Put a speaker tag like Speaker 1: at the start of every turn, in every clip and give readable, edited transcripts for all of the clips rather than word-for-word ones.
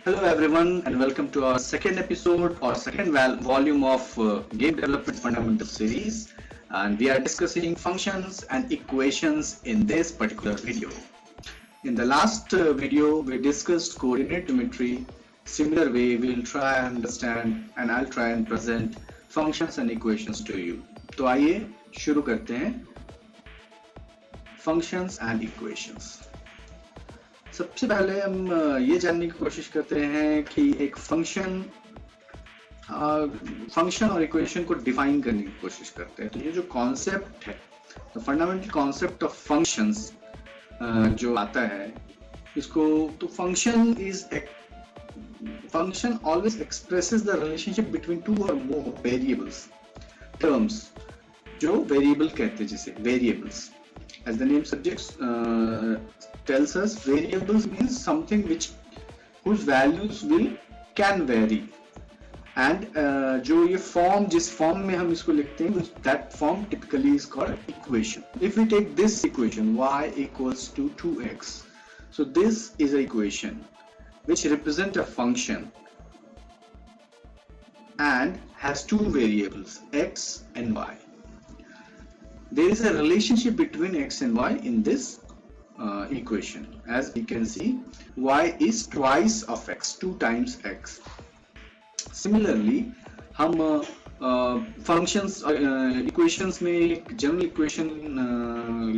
Speaker 1: Hello everyone and welcome to our second episode or second volume of Game Development Fundamental series, and we are discussing functions and equations in this particular video. In the last video we discussed coordinate geometry. Similar way we'll try and understand and I'll try and present functions and equations to you. तो आइए शुरू करते हैं functions and equations. सबसे पहले हम ये जानने की कोशिश करते हैं कि एक फंक्शन और इक्वेशन को डिफाइन करने की कोशिश करते हैं. तो ये जो कॉन्सेप्ट है, तो फंडामेंटल कॉन्सेप्ट ऑफ फंक्शंस जो आता है इसको, तो function always expresses the relationship between two और मोर वेरिएबल्स टर्म्स, जो वेरिएबल कहते हैं, जिसे variables. As the name suggests, tells us, variables means something whose values can vary. And जो ये form, जिस form में हम इसको लिखते हैं, that form typically is called equation. If we take this equation, y equals to 2x, so this is an equation which represents a function and has two variables, x and y. There is a relationship between x and y in this equation. As we can see, y is twice of x, 2 times x. Similarly, हम functions equations में एक general equation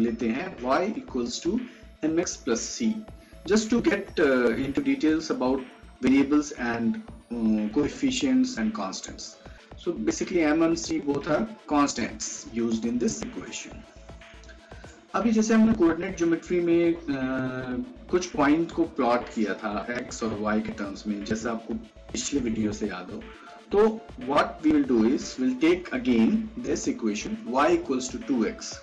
Speaker 1: लेते हैं, y equals to mx plus c. Just to get into details about variables and coefficients and constants. So basically m and c both are constants used in this equation. अभी जैसे हमने coordinate geometry में कुछ point को plot किया था x और y के टर्म्स में, जैसा आपको पिछले वीडियो से याद हो, तो what we will do is we'll take again this equation y equals to 2x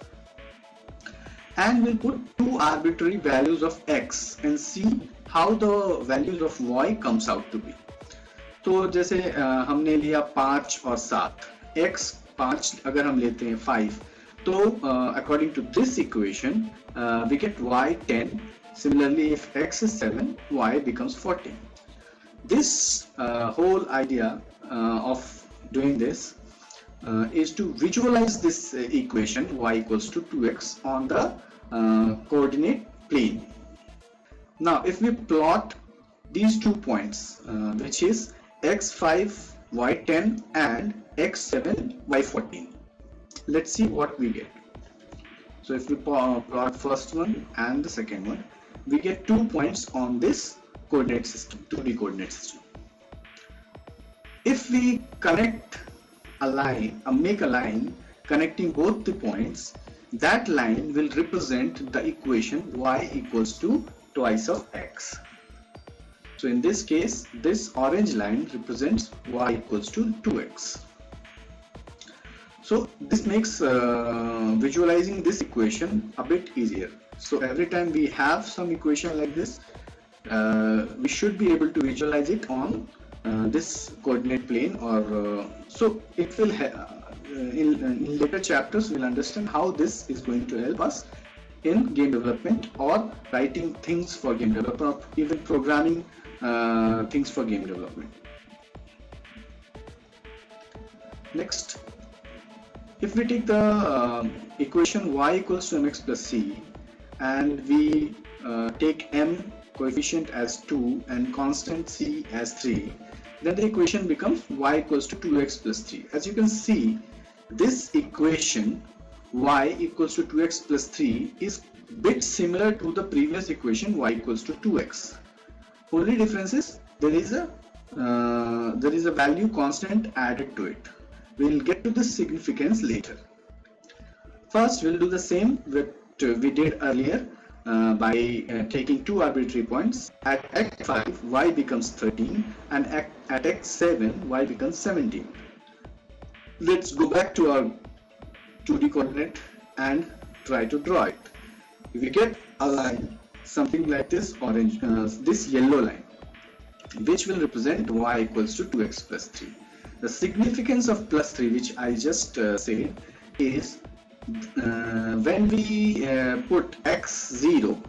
Speaker 1: and we'll put two arbitrary values of x and see how the values of y comes out to be. तो जैसे हमने लिया 5 और 7, x 5 अगर हम लेते हैं 5, तो according to this equation we get y 10. Similarly, if x is 7, y becomes 14. This whole idea of doing this is to visualize this equation y equals to 2x on the coordinate plane. Now if we plot these 2 points which is x5 y10 and x7 y14, let's see what we get. So if we plot first one and the second one, we get 2 points on this coordinate system, 2D coordinate system. If we connect a line, make a line connecting both the points, that line will represent the equation y equals to twice of x. So in this case, this orange line represents y equals to 2x. So this makes visualizing this equation a bit easier. So every time we have some equation like this, we should be able to visualize it on this coordinate plane, or so it will in later chapters we'll understand how this is going to help us in game development or writing things for game development, or even programming things for game development. Next, if we take the equation y equals to mx plus c and we take m coefficient as 2 and constant c as 3, then the equation becomes y equals to 2x plus 3. As you can see, this equation y equals to 2x plus 3 is bit similar to the previous equation y equals to 2x. Only difference is there is a value constant added to it. We'll get to the significance later. First, we'll do the same what we did earlier by taking two arbitrary points. At x5, y becomes 13, and at x7, y becomes 17. Let's go back to our 2D coordinate and try to draw it. If we get a line something like this orange, this yellow line, which will represent y equals to 2x plus 3. The significance of plus 3, which I just said, is when we put x 0,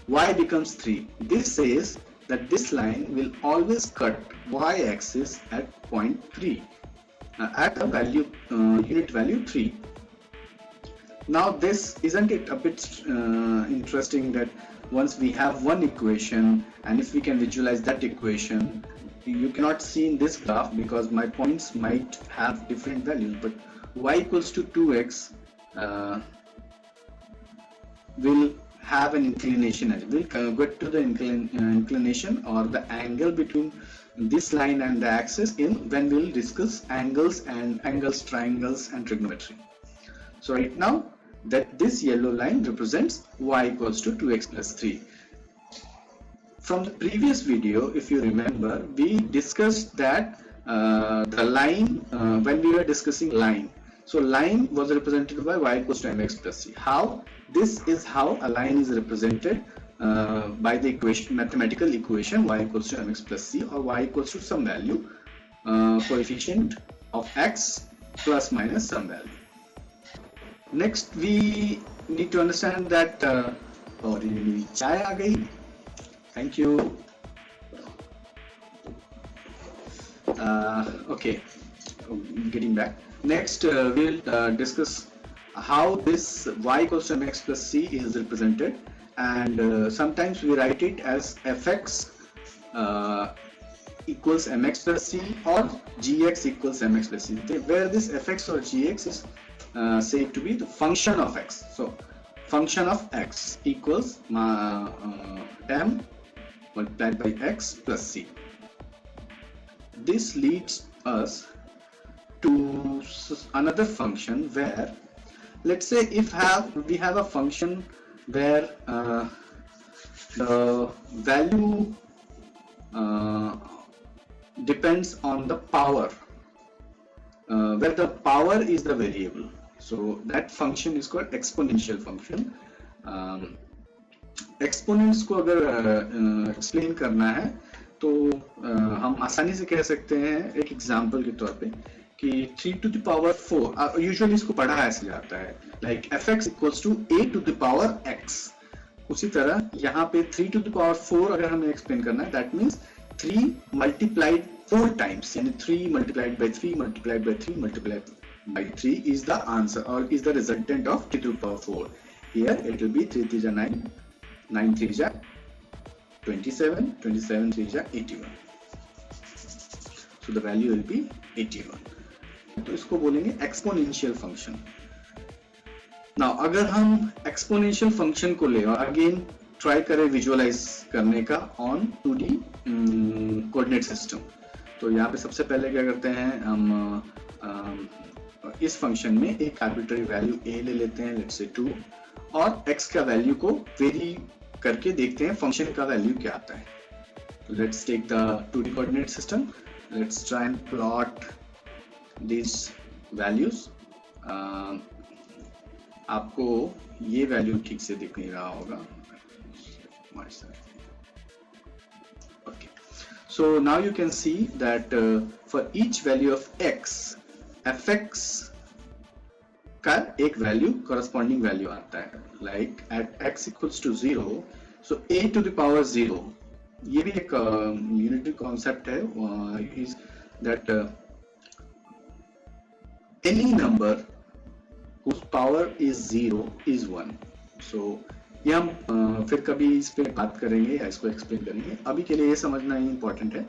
Speaker 1: y becomes 3. This says that this line will always cut y-axis at point 3 at a value unit value 3. Now this, isn't it a bit interesting that once we have one equation, and if we can visualize that equation, you cannot see in this graph because my points might have different values, but y equals to 2x will have an inclination, and we'll get to the inclination or the angle between this line and the axis in when we'll discuss angles, triangles and trigonometry. So right now that this yellow line represents y equals to 2x plus 3. From the previous video, if you remember, we discussed that the line, when we were discussing line, so line was represented by y equals to mx plus c. How? This is how a line is represented by the equation, mathematical equation y equals to mx plus c, or y equals to some value, coefficient of x plus minus some value. Next, we need to understand that chai aa gayi. Thank you. Okay, getting back. Next, we'll discuss how this y equals to mx plus c is represented, and sometimes we write it as fx equals mx plus c or gx equals mx plus c, where this fx or gx is said to be the function of x. So function of x equals m multiplied by x plus c. This leads us to another function where, let's say if we have a function where the value depends on the power, where the power is the variable. So that function is called exponential function. Exponents को अगर explain करना है तो हम आसानी से कह सकते हैं एक एग्जांपल के तौर पे कि 3 to the power 4, यूजुअली इसको पढ़ा ऐसे जाता है like fx equals to a to the power x. उसी तरह यहाँ पे 3 to the power 4 अगर हमें एक्सप्लेन करना है, दैट मीन्स 3 multiplied 4 times, यानी 3 multiplied by 3 multiplied by 3 multiplied by 3 is the answer or is the resultant of 3 to the power 4. Here it will be 3 3 is 9, 9 3 is 27, 27 3 is 81. So the value will be 81. तो इसको बोलेंगे exponential function. Now अगर हम exponential function को ले और again try करें visualise करने का ऑन 2D कोऑर्डिनेट सिस्टम, तो यहाँ पे सबसे पहले क्या करते हैं, हम इस फंक्शन में एक आर्बिट्ररी वैल्यू a ले लेते हैं, लेट्स से 2, और x का वैल्यू को वेरी करके देखते हैं फंक्शन का वैल्यू क्या आता है. Let's take the 2D coordinate system, let's try and plot these values. आपको ये वैल्यू ठीक से दिख नहीं रहा होगा. Okay, so now you can see that for each value of x, fx का एक वैल्यू corresponding वैल्यू आता है. Like at x equals to 0, so a to the power 0, ये भी एक यूनिटरी कॉन्सेप्ट है, is that any number whose power is 0 is 1. So ये हम फिर कभी इस पे बात करेंगे या इसको एक्सप्लेन करेंगे. अभी के लिए ये समझना ही इम्पोर्टेंट है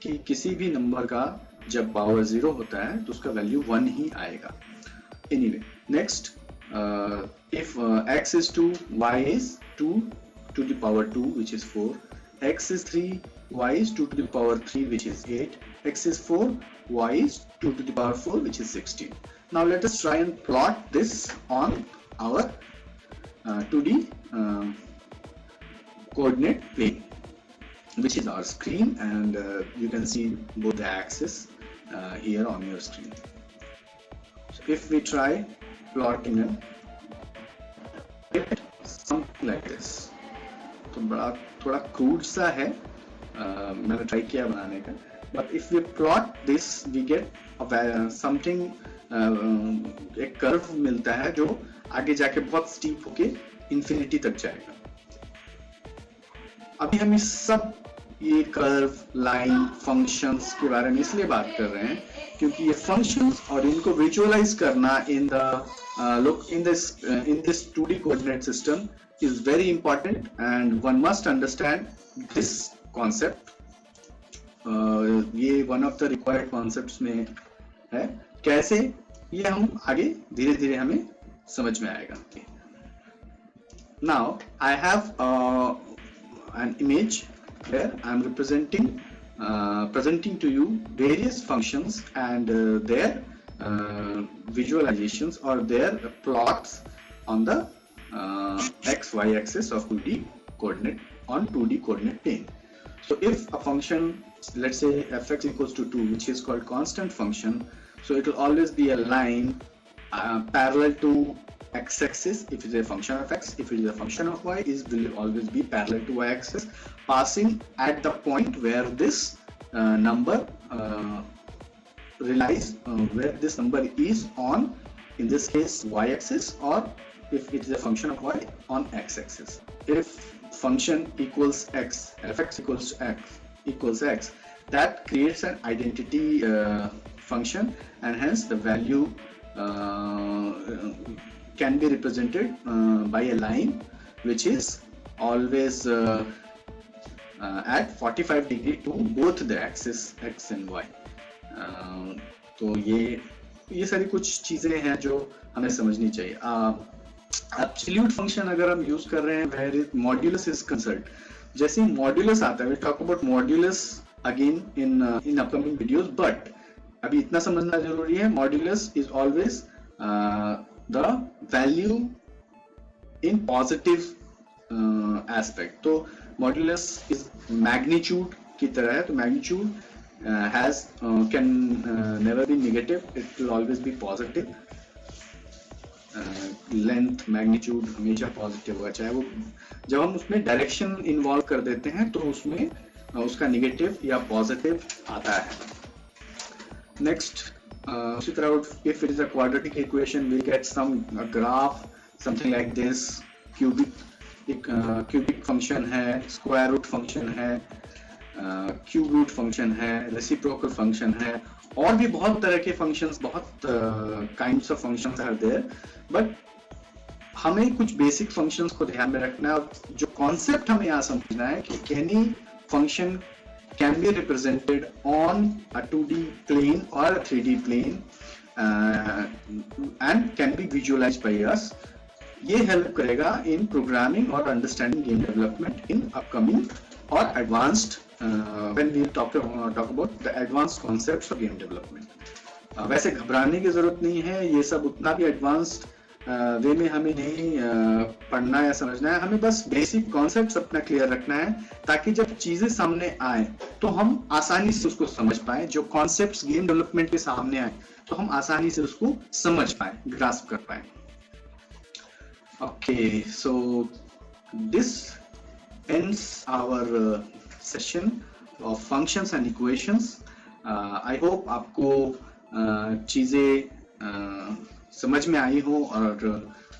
Speaker 1: कि किसी भी नंबर का जब पावर 0 होता है तो उसका वैल्यू 1 ही आएगा. Anyway, next, if x is 2, y is 2 to the power 2 which is 4, x is 3, y is 2 to the power 3 which is 8, x is 4, y is 2 to the power 4 which is 16. Now let us try and plot this on our 2D coordinate plane, which is our screen, and you can see both the axes here on your screen. So if we try plotting it something like this, तो बड़ा थोड़ा crude सा है, मैंने try किया बनाने का, but if we plot this we get something, एक कर्व मिलता है जो आगे जाके बहुत स्टीप होके इंफिनिटी तक जाएगा. अभी हम इस सब ये कर्व, लाइन, फंक्शंस के बारे में इसलिए बात कर रहे हैं क्योंकि ये फंक्शंस और इनको विजुअलाइज करना in this 2D coordinate system is very important and one must understand this concept. ये one of the required concepts में है. कैसे ये हम आगे धीरे धीरे हमें समझ में आएगा. Now I have an image where I am presenting to you various functions and their visualizations or their plots on the x y axis of 2D coordinate on 2D coordinate plane. So if a function, let's say fx equals to 2, which is called constant function, so it will always be a line parallel to x axis if it is a function of x. If it is a function of y, it will always be parallel to y axis, passing at the point where this number relies where this number is on, in this case y axis, or if it is a function of y on x-axis. If function equals x, fx equals x, that creates an identity function, and hence the value can be represented by a line which is always at 45 degree to both the axis x and y. तो ये सारी कुछ चीजें हैं जो हमें समझनी चाहिए. एब्सोल्यूट फंक्शन अगर हम यूज कर रहे हैं where is modulus is concerned, जैसे मॉड्यूलस आता है, we talk about modulus again in upcoming videos, but अभी इतना समझना जरूरी है, modulus is always the value in positive aspect. तो मॉड्यूलस इज मैग्नीट्यूड की तरह है, तो magnitude can never be negative, it will always be positive. Length, magnitude हमेशा पॉजिटिव होगा, चाहे वो जब हम उसमें डायरेक्शन इन्वॉल्व कर देते हैं तो उसमें उसका नेगेटिव या पॉजिटिव आता है. नेक्स्ट, उसी तरह if it is a quadratic equation we get some graph something like this. Cubic function है, स्क्वायर रूट फंक्शन है, क्यूब रूट फंक्शन है, रेसिप्रोकल फंक्शन है, और भी बहुत तरह के फंक्शंस, बहुत kinds of functions are there. But हमें कुछ बेसिक फंक्शंस को ध्यान में रखना है, और जो कॉन्सेप्ट हमें यहाँ समझना है कि any function can be represented on a 2D plane और a 3D plane and can be visualised by us. ये हेल्प करेगा इन प्रोग्रामिंग और understanding game development in upcoming और advanced when we talk about the advanced concepts of game development. वैसे घबराने की जरूरत नहीं है, ये सब उतना भी एडवांस्ड वे में हमें नहीं पढ़ना या समझना है. हमें बस बेसिक कॉन्सेप्ट्स अपना क्लियर रखना है ताकि जब चीजें सामने आए तो हम आसानी से उसको समझ पाए. जो कॉन्सेप्ट्स गेम डेवलपमेंट के सामने आए तो हम आसानी से उसको समझ पाए, ग्रास्प कर पाए. Okay, so this ends our session of functions and equations. I hope आपको चीजें समझ में आई हो और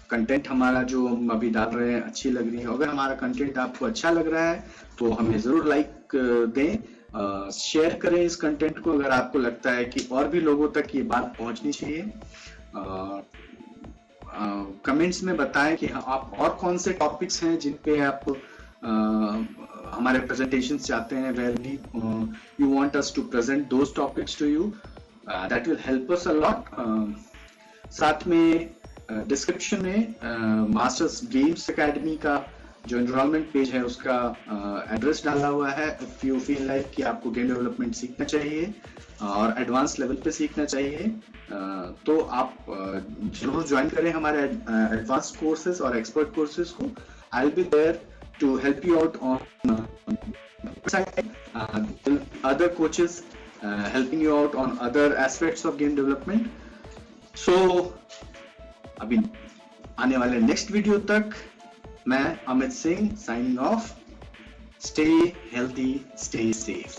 Speaker 1: कंटेंट हमारा जो हम अभी डाल रहे हैं अच्छी लग रही है. अगर हमारा कंटेंट आपको अच्छा लग रहा है तो हमें जरूर लाइक दें, शेयर करें इस कंटेंट को अगर आपको लगता है कि और भी लोगों तक ये बात पहुंचनी चाहिए. कमेंट्स में बताएं कि आप और कौन से टॉपिक्स हैं जिन पे आप हमारे प्रेजेंटेशंस चाहते हैं, where you want us to present those topics to you. That will help us a lot. साथ में डिस्क्रिप्शन में मास्टर्स गेम्स एकेडमी का जो एनरोलमेंट पेज है उसका एड्रेस डाला हुआ है. इफ यू फील लाइक कि आपको गेम डेवलपमेंट सीखना चाहिए और एडवांस लेवल पे सीखना चाहिए तो आप जरूर ज्वाइन करें हमारे एडवांस कोर्सेज और एक्सपर्ट कोर्सेज को. I will be there to help you out on other coaches helping you out on other aspects of game development. So अभी आने वाले नेक्स्ट वीडियो तक मैं Amit Singh signing off. Stay healthy, stay safe.